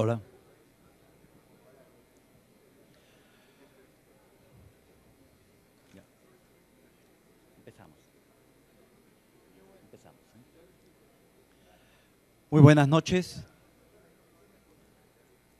Hola. Ya. Empezamos. Muy buenas noches,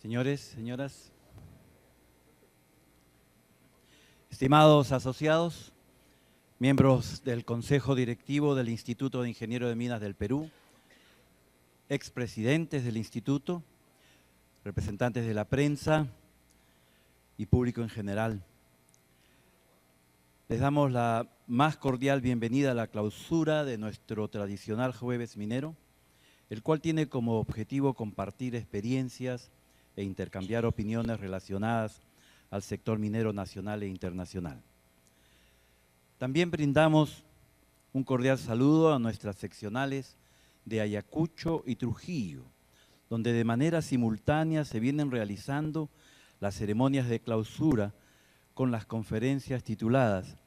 señores, señoras, estimados asociados, miembros del Consejo Directivo del Instituto de Ingenieros de Minas del Perú, expresidentes del Instituto, representantes de la prensa y público en general. Les damos la más cordial bienvenida a la clausura de nuestro tradicional Jueves Minero, el cual tiene como objetivo compartir experiencias e intercambiar opiniones relacionadas al sector minero nacional e internacional. También brindamos un cordial saludo a nuestras seccionales de Ayacucho y Trujillo, donde de manera simultánea se vienen realizando las ceremonias de clausura con las conferencias tituladas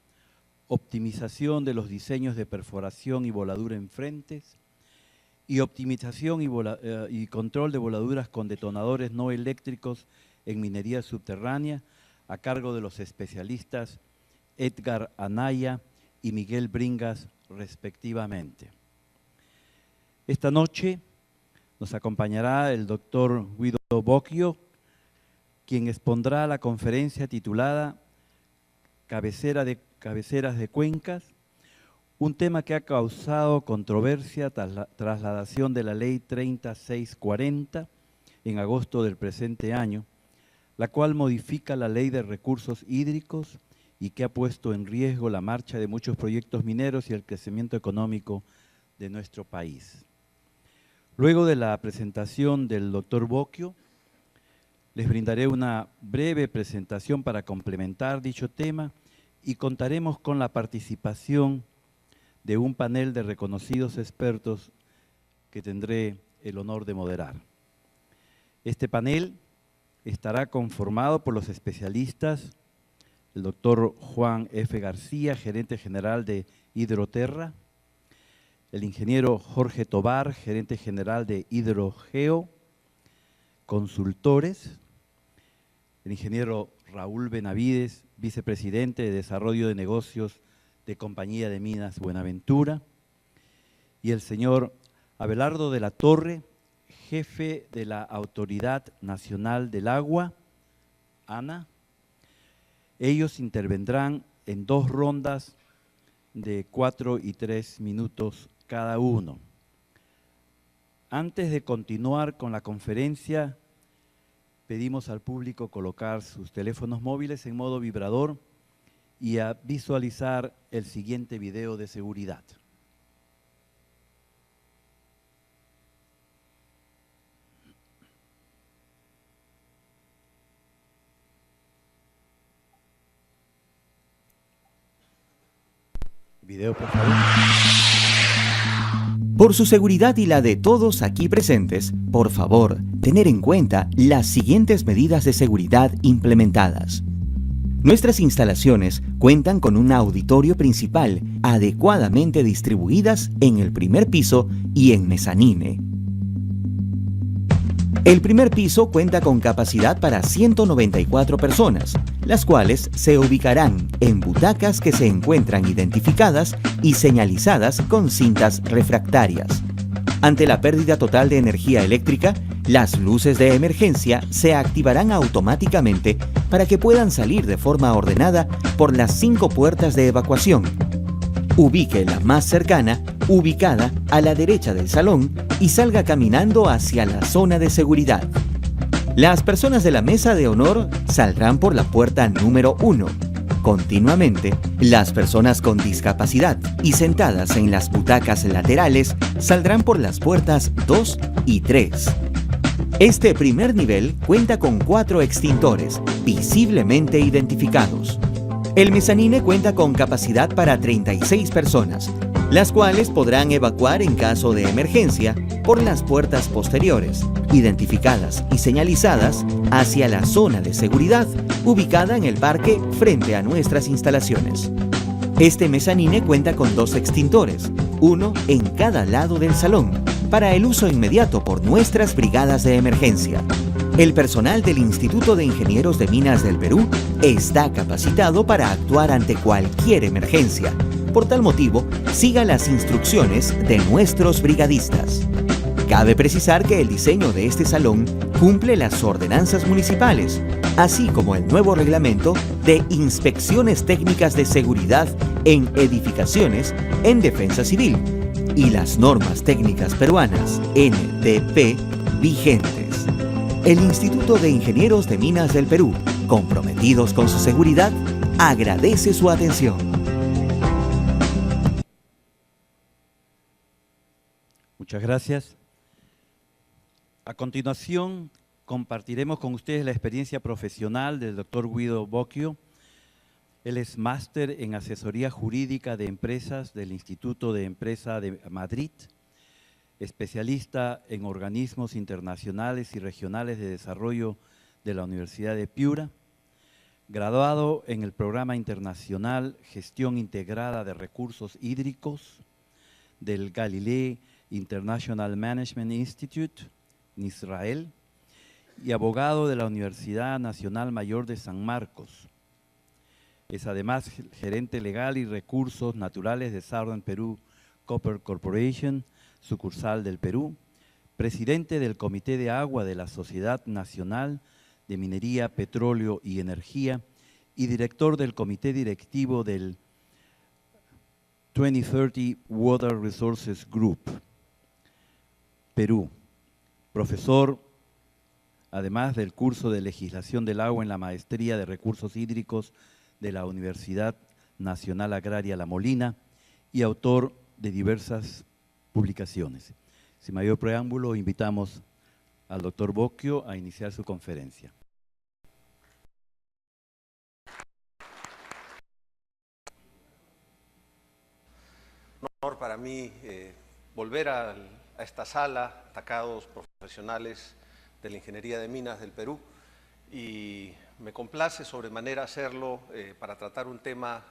Optimización de los diseños de perforación y voladura en frentes y optimización y control de voladuras con detonadores no eléctricos en minería subterránea, a cargo de los especialistas Edgar Anaya y Miguel Bringas, respectivamente. Esta noche nos acompañará el doctor Guido Bocchio, quien expondrá la conferencia titulada Cabeceras de Cuencas, un tema que ha causado controversia tras la trasladación de la Ley 3640 en agosto del presente año, la cual modifica la Ley de Recursos Hídricos y que ha puesto en riesgo la marcha de muchos proyectos mineros y el crecimiento económico de nuestro país. Luego de la presentación del doctor Bocchio, les brindaré una breve presentación para complementar dicho tema y contaremos con la participación de un panel de reconocidos expertos que tendré el honor de moderar. Este panel estará conformado por los especialistas, el doctor Juan F. García, gerente general de Hidroterra, el ingeniero Jorge Tobar, gerente general de Hidrogeo Consultores, el ingeniero Raúl Benavides, vicepresidente de Desarrollo de Negocios de Compañía de Minas Buenaventura, y el señor Abelardo de la Torre, jefe de la Autoridad Nacional del Agua, ANA. Ellos intervendrán en 2 rondas de 4 y 3 minutos cada uno. Antes de continuar con la conferencia, pedimos al público colocar sus teléfonos móviles en modo vibrador y a visualizar el siguiente video de seguridad. Video, por favor. Por su seguridad y la de todos aquí presentes, por favor, tener en cuenta las siguientes medidas de seguridad implementadas. Nuestras instalaciones cuentan con un auditorio principal adecuadamente distribuidas en el primer piso y en mezanine. El primer piso cuenta con capacidad para 194 personas, las cuales se ubicarán en butacas que se encuentran identificadas y señalizadas con cintas refractarias. Ante la pérdida total de energía eléctrica, las luces de emergencia se activarán automáticamente para que puedan salir de forma ordenada por las 5 puertas de evacuación. Ubique la más cercana, ubicada a la derecha del salón, y salga caminando hacia la zona de seguridad. Las personas de la mesa de honor saldrán por la puerta número 1. Continuamente, las personas con discapacidad y sentadas en las butacas laterales saldrán por las puertas 2 y 3. Este primer nivel cuenta con 4 extintores visiblemente identificados. El mezanine cuenta con capacidad para 36 personas, las cuales podrán evacuar en caso de emergencia por las puertas posteriores, identificadas y señalizadas hacia la zona de seguridad ubicada en el parque frente a nuestras instalaciones. Este mezanine cuenta con 2 extintores, uno en cada lado del salón, para el uso inmediato por nuestras brigadas de emergencia. El personal del Instituto de Ingenieros de Minas del Perú está capacitado para actuar ante cualquier emergencia. Por tal motivo, siga las instrucciones de nuestros brigadistas. Cabe precisar que el diseño de este salón cumple las ordenanzas municipales, así como el nuevo reglamento de inspecciones técnicas de seguridad en edificaciones en defensa civil y las normas técnicas peruanas NTP vigentes. El Instituto de Ingenieros de Minas del Perú, comprometidos con su seguridad, agradece su atención. Muchas gracias. A continuación, compartiremos con ustedes la experiencia profesional del doctor Guido Bocchio. Él es máster en asesoría jurídica de empresas del Instituto de Empresa de Madrid, especialista en organismos internacionales y regionales de desarrollo de la Universidad de Piura, graduado en el Programa Internacional Gestión Integrada de Recursos Hídricos del Galileo International Management Institute en Israel y abogado de la Universidad Nacional Mayor de San Marcos. Es además gerente legal y recursos naturales de Southern Peru Copper Corporation, sucursal del Perú, presidente del Comité de Agua de la Sociedad Nacional de Minería, Petróleo y Energía y director del Comité Directivo del 2030 Water Resources Group, Perú. Profesor, además del curso de Legislación del Agua en la Maestría de Recursos Hídricos de la Universidad Nacional Agraria La Molina y autor de diversas publicaciones. Sin mayor preámbulo, invitamos al doctor Bocchio a iniciar su conferencia. Un honor para mí volver a esta sala, destacados profesionales de la Ingeniería de Minas del Perú, y me complace sobremanera hacerlo para tratar un tema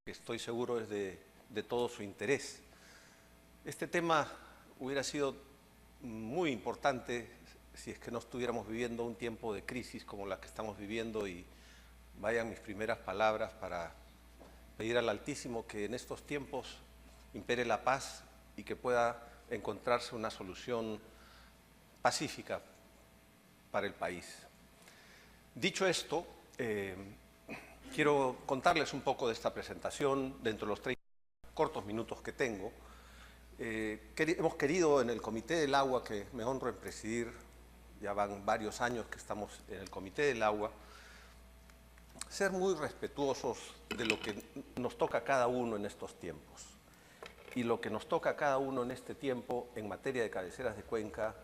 que estoy seguro es de todo su interés. Este tema hubiera sido muy importante si es que no estuviéramos viviendo un tiempo de crisis como la que estamos viviendo, y vayan mis primeras palabras para pedir al Altísimo que en estos tiempos impere la paz y que pueda encontrarse una solución pacífica para el país. Dicho esto, quiero contarles un poco de esta presentación dentro de los 30 cortos minutos que tengo. Hemos querido en el Comité del Agua, que me honro en presidir, ya van varios años que estamos en el Comité del Agua, ser muy respetuosos de lo que nos toca a cada uno en estos tiempos. Y lo que nos toca a cada uno en este tiempo en materia de cabeceras de cuenca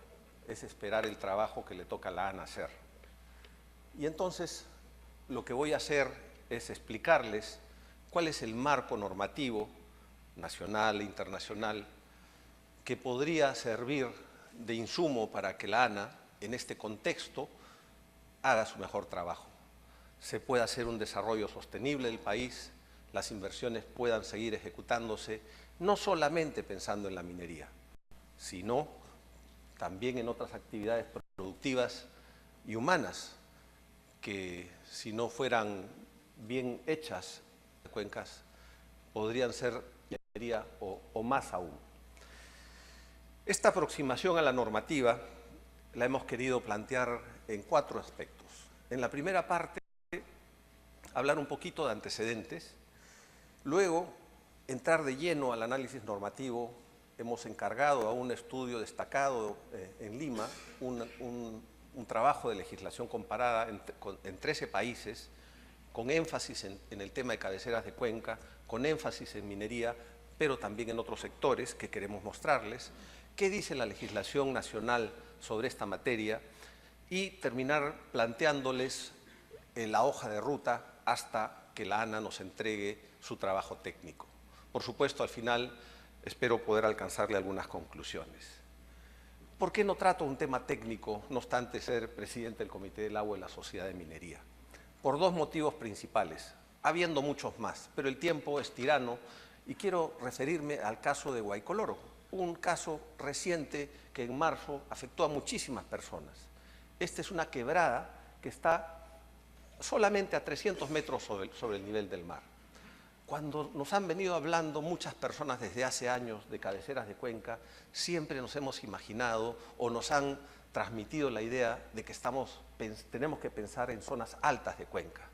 es esperar el trabajo que le toca a la ANA hacer. Y entonces lo que voy a hacer es explicarles cuál es el marco normativo nacional e internacional que podría servir de insumo para que la ANA, en este contexto, haga su mejor trabajo. Se pueda hacer un desarrollo sostenible del país, las inversiones puedan seguir ejecutándose, no solamente pensando en la minería, sino también en otras actividades productivas y humanas que, si no fueran bien hechas, cuencas podrían ser minería o más aún. Esta aproximación a la normativa la hemos querido plantear en 4 aspectos. En la primera parte, hablar un poquito de antecedentes, luego entrar de lleno al análisis normativo. Hemos encargado a un estudio destacado en Lima, un trabajo de legislación comparada en 13 países, con énfasis en el tema de cabeceras de cuenca, con énfasis en minería, pero también en otros sectores que queremos mostrarles, qué dice la legislación nacional sobre esta materia, y terminar planteándoles la hoja de ruta hasta que la ANA nos entregue su trabajo técnico. Por supuesto, al final espero poder alcanzarle algunas conclusiones. ¿Por qué no trato un tema técnico, no obstante ser presidente del Comité del Agua de la Sociedad de Minería? Por 2 motivos principales, habiendo muchos más, pero el tiempo es tirano y quiero referirme al caso de Guaycoloro, un caso reciente que en marzo afectó a muchísimas personas. Esta es una quebrada que está solamente a 300 metros sobre el nivel del mar. Cuando nos han venido hablando muchas personas desde hace años de cabeceras de cuenca, siempre nos hemos imaginado o nos han transmitido la idea de que tenemos que pensar en zonas altas de cuenca.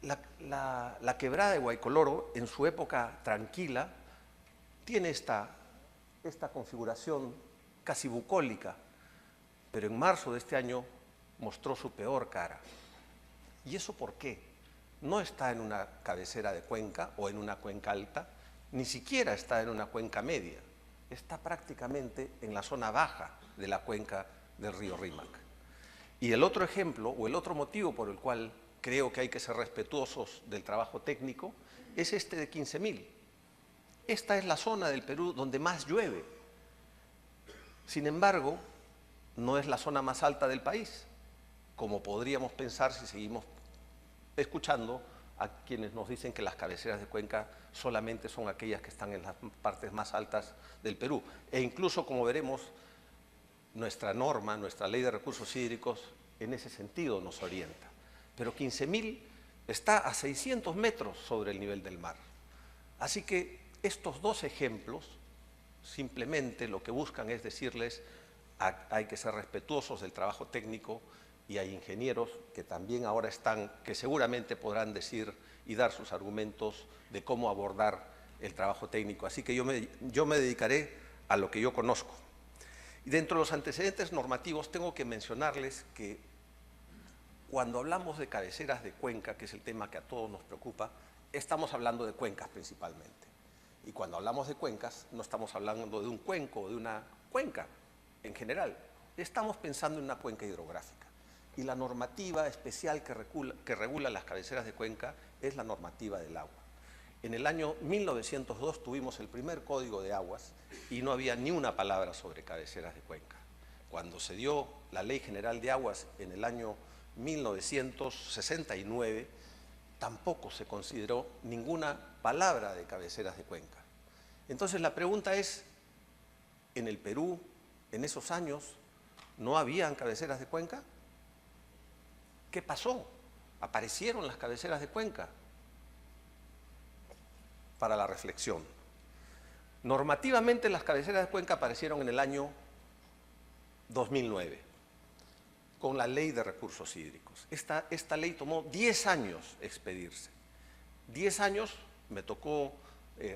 La quebrada de Guaycoloro, en su época tranquila, tiene esta configuración casi bucólica, pero en marzo de este año mostró su peor cara. ¿Y eso por qué? No está en una cabecera de cuenca o en una cuenca alta, ni siquiera está en una cuenca media, está prácticamente en la zona baja de la cuenca del río Rímac. Y el otro ejemplo, o el otro motivo por el cual creo que hay que ser respetuosos del trabajo técnico, es este de 15.000. Esta es la zona del Perú donde más llueve. Sin embargo, no es la zona más alta del país, como podríamos pensar si seguimos escuchando a quienes nos dicen que las cabeceras de cuenca solamente son aquellas que están en las partes más altas del Perú. E incluso, como veremos, nuestra norma, nuestra ley de recursos hídricos, en ese sentido nos orienta. Pero 15.000 está a 600 metros sobre el nivel del mar. Así que estos dos ejemplos simplemente lo que buscan es decirles hay que ser respetuosos del trabajo técnico y hay ingenieros que también ahora están, que seguramente podrán decir y dar sus argumentos de cómo abordar el trabajo técnico. Así que yo me dedicaré a lo que yo conozco. Y dentro de los antecedentes normativos tengo que mencionarles que cuando hablamos de cabeceras de cuenca, que es el tema que a todos nos preocupa, estamos hablando de cuencas principalmente. Y cuando hablamos de cuencas, no estamos hablando de un cuenco o de una cuenca en general. Estamos pensando en una cuenca hidrográfica. Y la normativa especial que regula las cabeceras de cuenca es la normativa del agua. En el año 1902 tuvimos el primer código de aguas y no había ni una palabra sobre cabeceras de cuenca. Cuando se dio la Ley General de Aguas en el año 1969, tampoco se consideró ninguna palabra de cabeceras de cuenca. Entonces la pregunta es, ¿en el Perú, en esos años, no habían cabeceras de cuenca? ¿Qué pasó? ¿Aparecieron las cabeceras de cuenca? Para la reflexión. Normativamente las cabeceras de cuenca aparecieron en el año 2009, con la Ley de Recursos Hídricos. Esta ley tomó 10 años expedirse. 10 años me tocó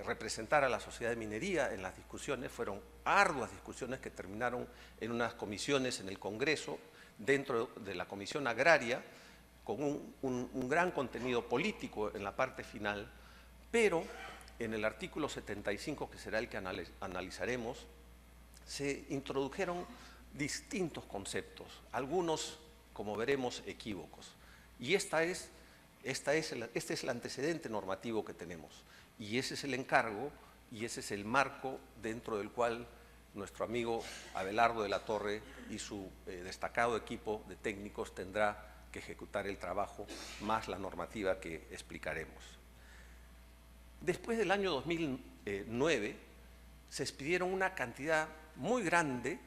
representar a la sociedad de minería en las discusiones, fueron arduas discusiones que terminaron en unas comisiones en el Congreso, dentro de la Comisión Agraria, con un gran contenido político en la parte final, pero en el artículo 75, que será el que analizaremos, se introdujeron distintos conceptos, algunos, como veremos, equívocos. Y este es el antecedente normativo que tenemos. Y ese es el encargo y ese es el marco dentro del cual nuestro amigo Abelardo de la Torre y su destacado equipo de técnicos tendrá que ejecutar el trabajo, más la normativa que explicaremos. Después del año 2009 se expidieron una cantidad muy grande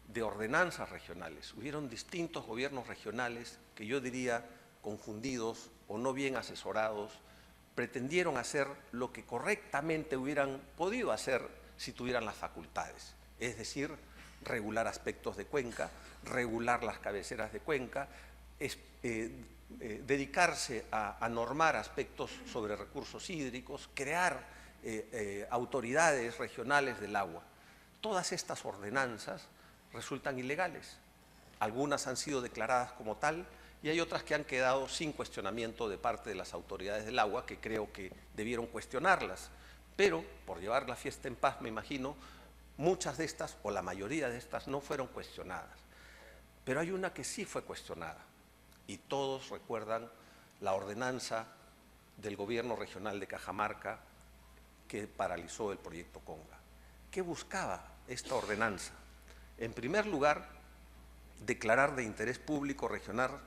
de ordenanzas regionales. Hubieron distintos gobiernos regionales que yo diría confundidos o no bien asesorados, pretendieron hacer lo que correctamente hubieran podido hacer si tuvieran las facultades, es decir, regular aspectos de cuenca, regular las cabeceras de cuenca, dedicarse a normar aspectos sobre recursos hídricos, crear autoridades regionales del agua. Todas estas ordenanzas resultan ilegales. Algunas han sido declaradas como tal y hay otras que han quedado sin cuestionamiento de parte de las autoridades del agua, que creo que debieron cuestionarlas. Pero, por llevar la fiesta en paz, me imagino, muchas de estas, o la mayoría de estas, no fueron cuestionadas. Pero hay una que sí fue cuestionada, y todos recuerdan la ordenanza del gobierno regional de Cajamarca que paralizó el proyecto Conga. ¿Qué buscaba esta ordenanza? En primer lugar, declarar de interés público regional,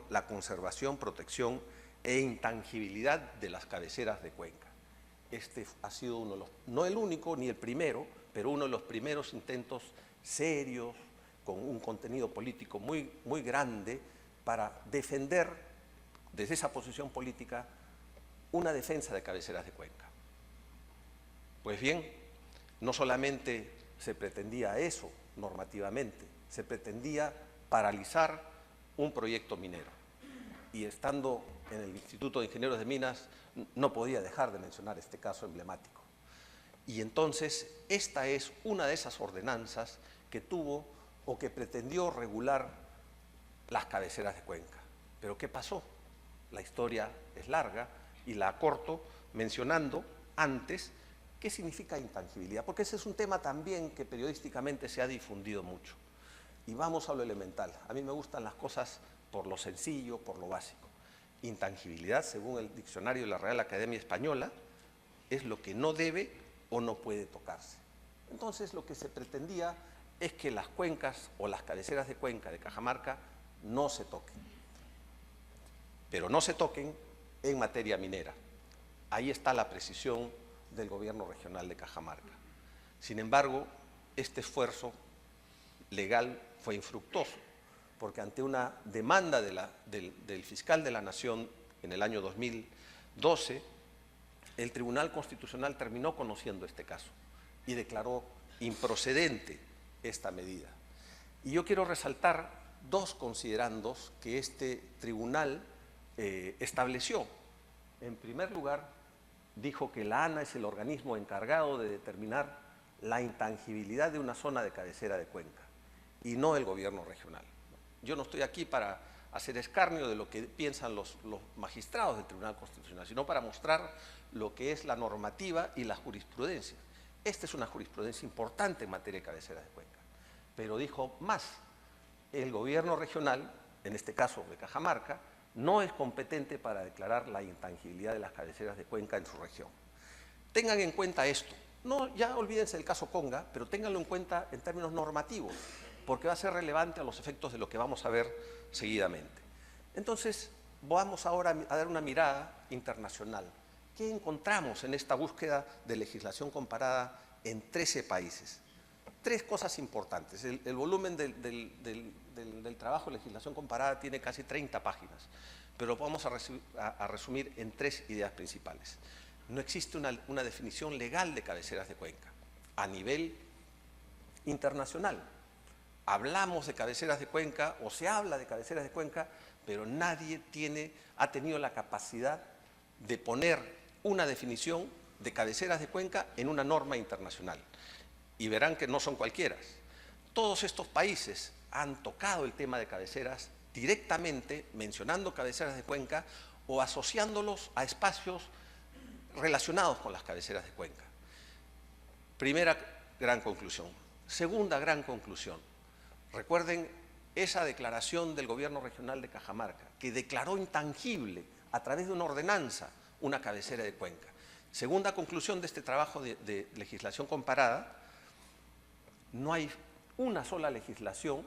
la conservación, protección e intangibilidad de las cabeceras de cuenca. Este ha sido uno de los, no el único ni el primero, pero uno de los primeros intentos serios, con un contenido político muy grande para defender desde esa posición política una defensa de cabeceras de cuenca. Pues bien, no solamente se pretendía eso normativamente, se pretendía paralizar un proyecto minero. Y estando en el Instituto de Ingenieros de Minas, no podía dejar de mencionar este caso emblemático. Y entonces, esta es una de esas ordenanzas que tuvo o que pretendió regular las cabeceras de cuenca. Pero ¿qué pasó? La historia es larga y la acorto mencionando antes qué significa intangibilidad, porque ese es un tema también que periodísticamente se ha difundido mucho. Y vamos a lo elemental. A mí me gustan las cosas por lo sencillo, por lo básico. Intangibilidad, según el diccionario de la Real Academia Española, es lo que no debe o no puede tocarse. Entonces, lo que se pretendía es que las cuencas o las cabeceras de cuenca de Cajamarca no se toquen, pero no se toquen en materia minera. Ahí está la precisión del gobierno regional de Cajamarca. Sin embargo, este esfuerzo legal fue infructuoso, porque ante una demanda del fiscal de la Nación en el año 2012, el Tribunal Constitucional terminó conociendo este caso y declaró improcedente esta medida. Y yo quiero resaltar dos considerandos que este tribunal estableció. En primer lugar, dijo que la ANA es el organismo encargado de determinar la intangibilidad de una zona de cabecera de cuenca y no el gobierno regional. Yo no estoy aquí para hacer escarnio de lo que piensan los magistrados del Tribunal Constitucional, sino para mostrar lo que es la normativa y la jurisprudencia. Esta es una jurisprudencia importante en materia de cabeceras de cuenca. Pero dijo más, el gobierno regional, en este caso de Cajamarca, no es competente para declarar la intangibilidad de las cabeceras de cuenca en su región. Tengan en cuenta esto. No, ya olvídense del caso Conga, pero ténganlo en cuenta en términos normativos, porque va a ser relevante a los efectos de lo que vamos a ver seguidamente. Entonces, vamos ahora a dar una mirada internacional. ¿Qué encontramos en esta búsqueda de legislación comparada en 13 países? Tres cosas importantes. El volumen del trabajo de legislación comparada tiene casi 30 páginas, pero lo vamos a resumir en tres ideas principales. No existe una definición legal de cabeceras de cuenca a nivel internacional. Hablamos de cabeceras de cuenca o se habla de cabeceras de cuenca, pero nadie ha tenido la capacidad de poner una definición de cabeceras de cuenca en una norma internacional. Y verán que no son cualquiera. Todos estos países han tocado el tema de cabeceras directamente, mencionando cabeceras de cuenca o asociándolos a espacios relacionados con las cabeceras de cuenca. Primera gran conclusión. Segunda gran conclusión. Recuerden esa declaración del gobierno regional de Cajamarca, que declaró intangible a través de una ordenanza una cabecera de cuenca. Segunda conclusión de este trabajo de legislación comparada, no hay una sola legislación,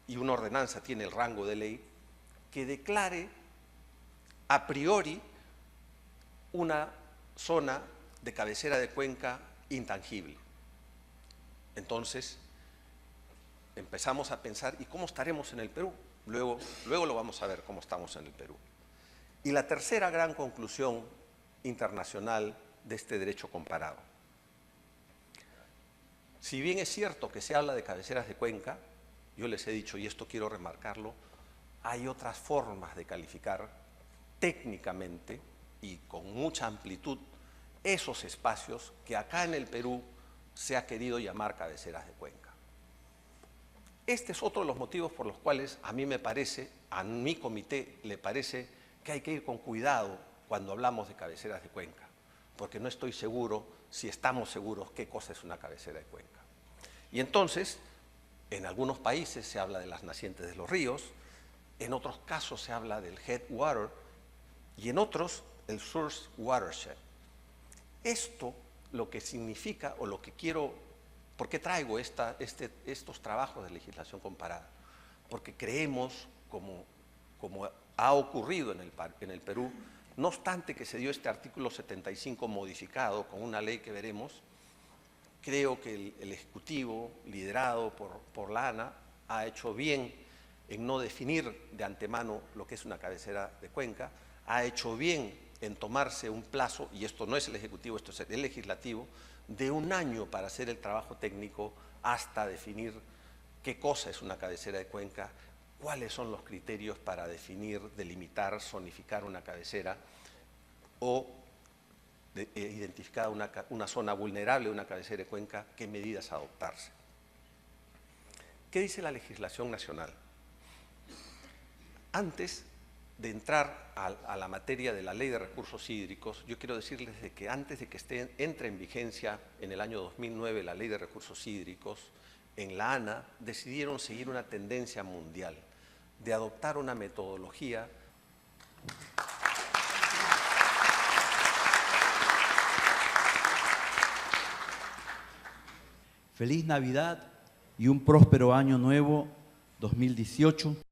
y una ordenanza tiene el rango de ley, que declare a priori una zona de cabecera de cuenca intangible. Entonces, empezamos a pensar, ¿y cómo estaremos en el Perú? Luego lo vamos a ver cómo estamos en el Perú. Y la tercera gran conclusión internacional de este derecho comparado. Si bien es cierto que se habla de cabeceras de cuenca, yo les he dicho, y esto quiero remarcarlo, hay otras formas de calificar técnicamente y con mucha amplitud esos espacios que acá en el Perú se ha querido llamar cabeceras de cuenca. Este es otro de los motivos por los cuales a mí me parece, a mi comité le parece que hay que ir con cuidado cuando hablamos de cabeceras de cuenca, porque no estoy seguro si estamos seguros qué cosa es una cabecera de cuenca. Y entonces, en algunos países se habla de las nacientes de los ríos, en otros casos se habla del headwater y en otros el source watershed. Esto lo que significa o lo que quiero, ¿por qué traigo estos trabajos de legislación comparada? Porque creemos, como ha ocurrido en el Perú, no obstante que se dio este artículo 75 modificado con una ley que veremos, Creo que el Ejecutivo, liderado por la ANA, ha hecho bien en no definir de antemano lo que es una cabecera de cuenca, ha hecho bien en tomarse un plazo, y esto no es el Ejecutivo, esto es el Legislativo, de 1 año para hacer el trabajo técnico hasta definir qué cosa es una cabecera de cuenca, cuáles son los criterios para definir, delimitar, zonificar una cabecera o identificar una zona vulnerable de una cabecera de cuenca, qué medidas adoptarse. ¿Qué dice la legislación nacional? Antes de entrar a la materia de la Ley de Recursos Hídricos, yo quiero decirles de que antes de que entre en vigencia en el año 2009 la Ley de Recursos Hídricos, en la ANA decidieron seguir una tendencia mundial de adoptar una metodología Feliz Navidad y un próspero año nuevo 2018.